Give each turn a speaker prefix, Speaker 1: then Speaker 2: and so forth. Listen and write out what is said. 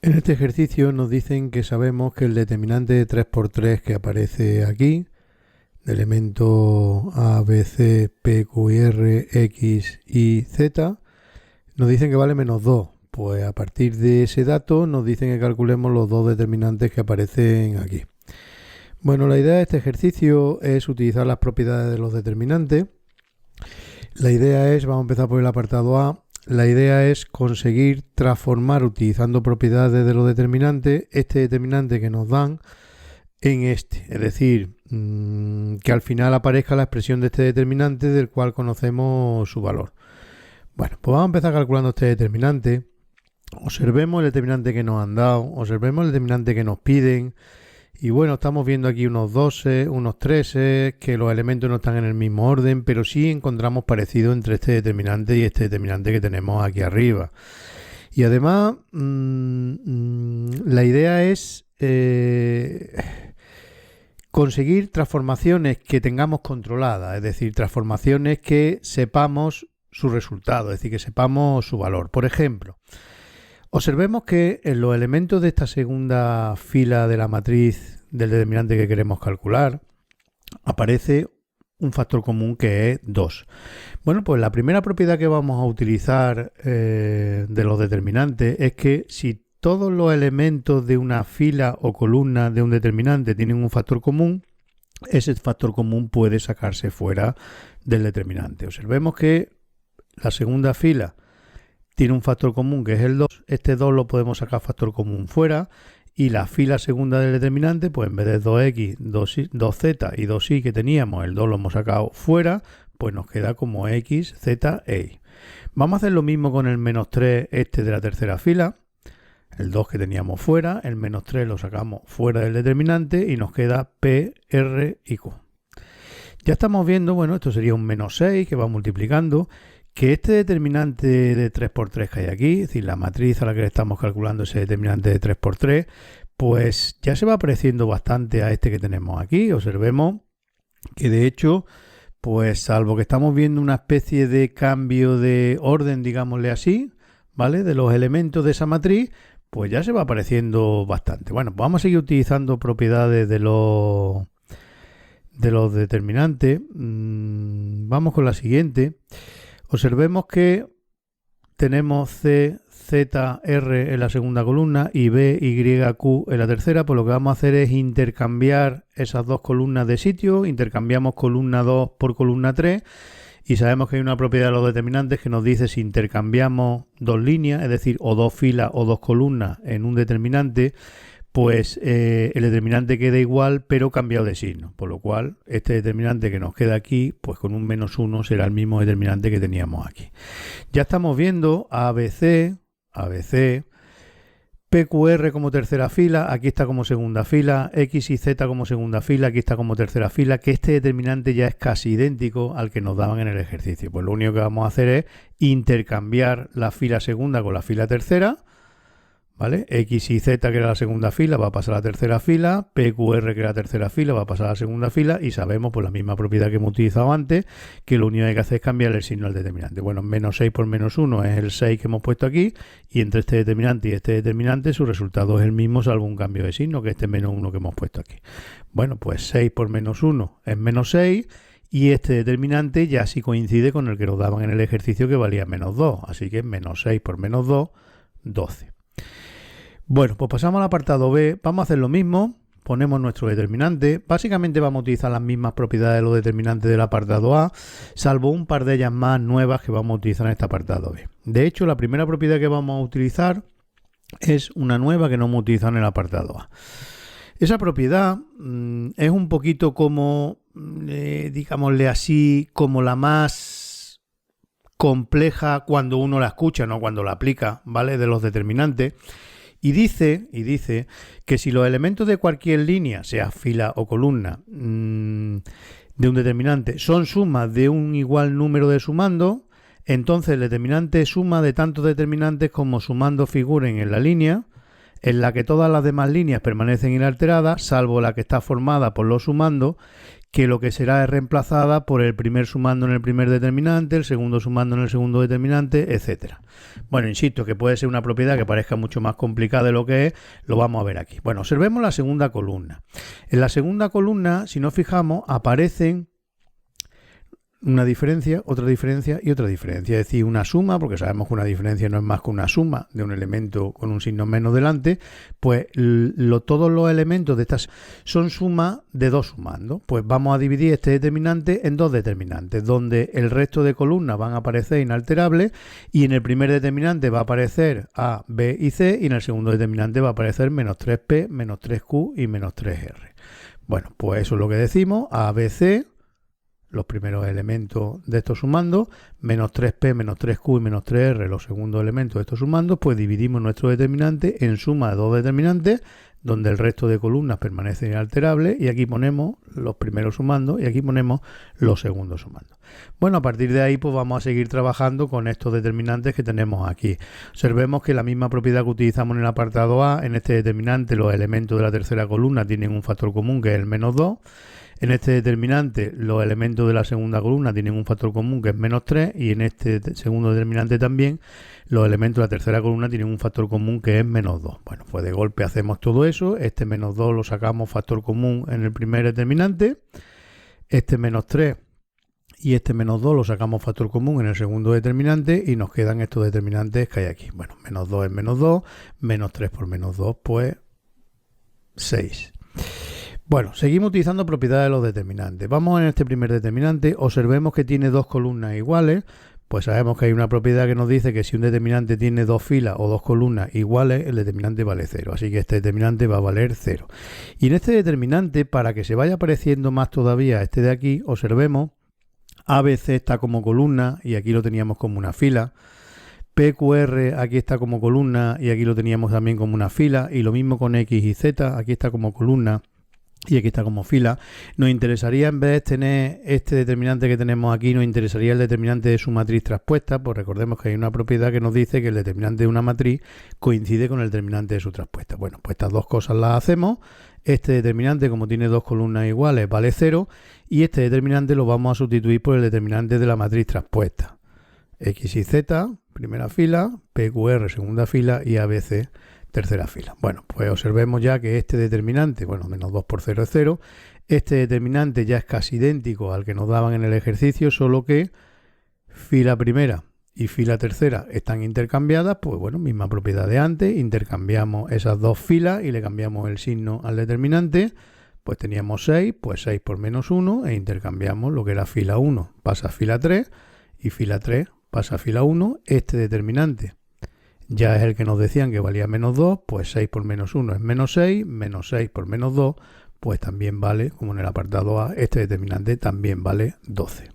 Speaker 1: En este ejercicio nos dicen que sabemos que el determinante de 3×3 que aparece aquí, de elemento A, B, C, P, Q y R, X y Z, nos dicen que vale -2. Pues a partir de ese dato nos dicen que calculemos los dos determinantes que aparecen aquí. Bueno, la idea de este ejercicio es utilizar las propiedades de los determinantes. La idea es, vamos a empezar por el apartado A, la idea es conseguir transformar utilizando propiedades de los determinantes este determinante que nos dan en este, es decir, que al final aparezca la expresión de este determinante del cual conocemos su valor. Bueno, pues vamos a empezar calculando este determinante. Observemos el determinante que nos han dado, observemos el determinante que nos piden. Y bueno, estamos viendo aquí unos 12, unos 13, que los elementos no están en el mismo orden, pero sí encontramos parecido entre este determinante y este determinante que tenemos aquí arriba. Y además, la idea es conseguir transformaciones que tengamos controladas, es decir, transformaciones que sepamos su resultado, es decir, que sepamos su valor. Por ejemplo, observemos que en los elementos de esta segunda fila de la matriz del determinante que queremos calcular aparece un factor común que es 2. Bueno, pues la primera propiedad que vamos a utilizar de los determinantes es que si todos los elementos de una fila o columna de un determinante tienen un factor común, ese factor común puede sacarse fuera del determinante. Observemos que la segunda fila tiene un factor común que es el 2, este 2 lo podemos sacar factor común fuera y la fila segunda del determinante, pues en vez de 2x, 2z y 2y que teníamos, el 2 lo hemos sacado fuera, pues nos queda como x, z e y. Vamos a hacer lo mismo con el -3 este de la tercera fila, el 2 que teníamos fuera, el -3 lo sacamos fuera del determinante y nos queda p, r y q. Ya estamos viendo, bueno, esto sería un -6 que va multiplicando, que este determinante de 3×3 que hay aquí, es decir, la matriz a la que le estamos calculando ese determinante de 3×3, pues ya se va pareciendo bastante a este que tenemos aquí. Observemos que de hecho, pues salvo que estamos viendo una especie de cambio de orden, digámosle así, ¿vale? De los elementos de esa matriz, pues ya se va pareciendo bastante. Bueno, pues vamos a seguir utilizando propiedades de los determinantes. Vamos con la siguiente. Observemos que tenemos C, Z, R en la segunda columna y B, Y, Q en la tercera, pues lo que vamos a hacer es intercambiar esas dos columnas de sitio, intercambiamos columna 2 por columna 3 y sabemos que hay una propiedad de los determinantes que nos dice si intercambiamos dos líneas, es decir, o dos filas o dos columnas en un determinante, pues el determinante queda igual pero cambiado de signo, por lo cual este determinante que nos queda aquí, pues con un -1 será el mismo determinante que teníamos aquí. Ya estamos viendo ABC, PQR como tercera fila, aquí está como segunda fila, X y Z como segunda fila, aquí está como tercera fila, que este determinante ya es casi idéntico al que nos daban en el ejercicio. Pues lo único que vamos a hacer es intercambiar la fila segunda con la fila tercera, ¿vale? X y Z, que era la segunda fila, va a pasar a la tercera fila, PQR, que era la tercera fila, va a pasar a la segunda fila y sabemos por la misma propiedad que hemos utilizado antes que lo único que hay que hacer es cambiar el signo al determinante. Bueno, -6 por -1 es el 6 que hemos puesto aquí y entre este determinante y este determinante su resultado es el mismo salvo un cambio de signo que este -1 que hemos puesto aquí. Bueno, pues 6 por -1 es -6 y este determinante ya sí coincide con el que nos daban en el ejercicio que valía -2, así que -6 por -2, 12. Bueno, pues pasamos al apartado B, vamos a hacer lo mismo, ponemos nuestro determinante, básicamente vamos a utilizar las mismas propiedades de los determinantes del apartado A, salvo un par de ellas más nuevas que vamos a utilizar en este apartado B. De hecho, la primera propiedad que vamos a utilizar es una nueva que no hemos utilizado en el apartado A. Esa propiedad es un poquito como, digámosle así, como la más compleja cuando uno la escucha, no cuando la aplica, ¿vale? De los determinantes. Y dice que si los elementos de cualquier línea, sea fila o columna, de un determinante, son sumas de un igual número de sumandos, entonces el determinante es suma de tantos determinantes como sumandos figuren en la línea, en la que todas las demás líneas permanecen inalteradas, salvo la que está formada por los sumandos, que lo que será es reemplazada por el primer sumando en el primer determinante, el segundo sumando en el segundo determinante, etcétera. Bueno, insisto, que puede ser una propiedad que parezca mucho más complicada de lo que es, lo vamos a ver aquí. Bueno, observemos la segunda columna. En la segunda columna, si nos fijamos, aparecen una diferencia, otra diferencia y otra diferencia. Es decir, una suma, porque sabemos que una diferencia no es más que una suma de un elemento con un signo menos delante, pues todos los elementos de estas son sumas de dos sumandos. Pues vamos a dividir este determinante en dos determinantes, donde el resto de columnas van a aparecer inalterables y en el primer determinante va a aparecer A, B y C y en el segundo determinante va a aparecer menos 3P, menos 3Q y menos 3R. Bueno, pues eso es lo que decimos, A, B, C, los primeros elementos de estos sumandos, menos 3P, menos 3Q y menos 3R, los segundos elementos de estos sumandos, pues dividimos nuestro determinante en suma de dos determinantes, donde el resto de columnas permanecen inalterables, y aquí ponemos los primeros sumandos y aquí ponemos los segundos sumandos. Bueno, a partir de ahí pues vamos a seguir trabajando con estos determinantes que tenemos aquí. Observemos que la misma propiedad que utilizamos en el apartado A, en este determinante los elementos de la tercera columna tienen un factor común que es el menos 2. En este determinante los elementos de la segunda columna tienen un factor común que es menos 3 y en este segundo determinante también los elementos de la tercera columna tienen un factor común que es menos 2. Bueno, pues de golpe hacemos todo eso, este menos 2 lo sacamos factor común en el primer determinante, este menos 3 y este menos 2 lo sacamos factor común en el segundo determinante y nos quedan estos determinantes que hay aquí. Bueno, menos 2 es menos 2, menos 3 por menos 2 pues 6. Bueno, seguimos utilizando propiedades de los determinantes. Vamos en este primer determinante, observemos que tiene dos columnas iguales, pues sabemos que hay una propiedad que nos dice que si un determinante tiene dos filas o dos columnas iguales, el determinante vale 0, así que este determinante va a valer 0. Y en este determinante, para que se vaya pareciendo más todavía este de aquí, observemos ABC está como columna y aquí lo teníamos como una fila. PQR aquí está como columna y aquí lo teníamos también como una fila, y lo mismo con X y Z, aquí está como columna y aquí está como fila. Nos interesaría, en vez de tener este determinante que tenemos aquí, nos interesaría el determinante de su matriz traspuesta, pues recordemos que hay una propiedad que nos dice que el determinante de una matriz coincide con el determinante de su traspuesta. Bueno, pues estas dos cosas las hacemos. Este determinante, como tiene dos columnas iguales, vale 0, y este determinante lo vamos a sustituir por el determinante de la matriz traspuesta. X y Z, primera fila, PQR, segunda fila, y ABC, tercera fila. Bueno, pues observemos ya que este determinante, bueno, menos 2 por 0 es 0, este determinante ya es casi idéntico al que nos daban en el ejercicio, solo que fila primera y fila tercera están intercambiadas, pues bueno, misma propiedad de antes, intercambiamos esas dos filas y le cambiamos el signo al determinante, pues teníamos 6, pues 6 por menos 1 e intercambiamos lo que era fila 1, pasa a fila 3 y fila 3 pasa a fila 1, este determinante ya es el que nos decían que valía menos 2, pues 6 por menos 1 es menos 6 por menos 2, pues también vale, como en el apartado A, este determinante también vale 12.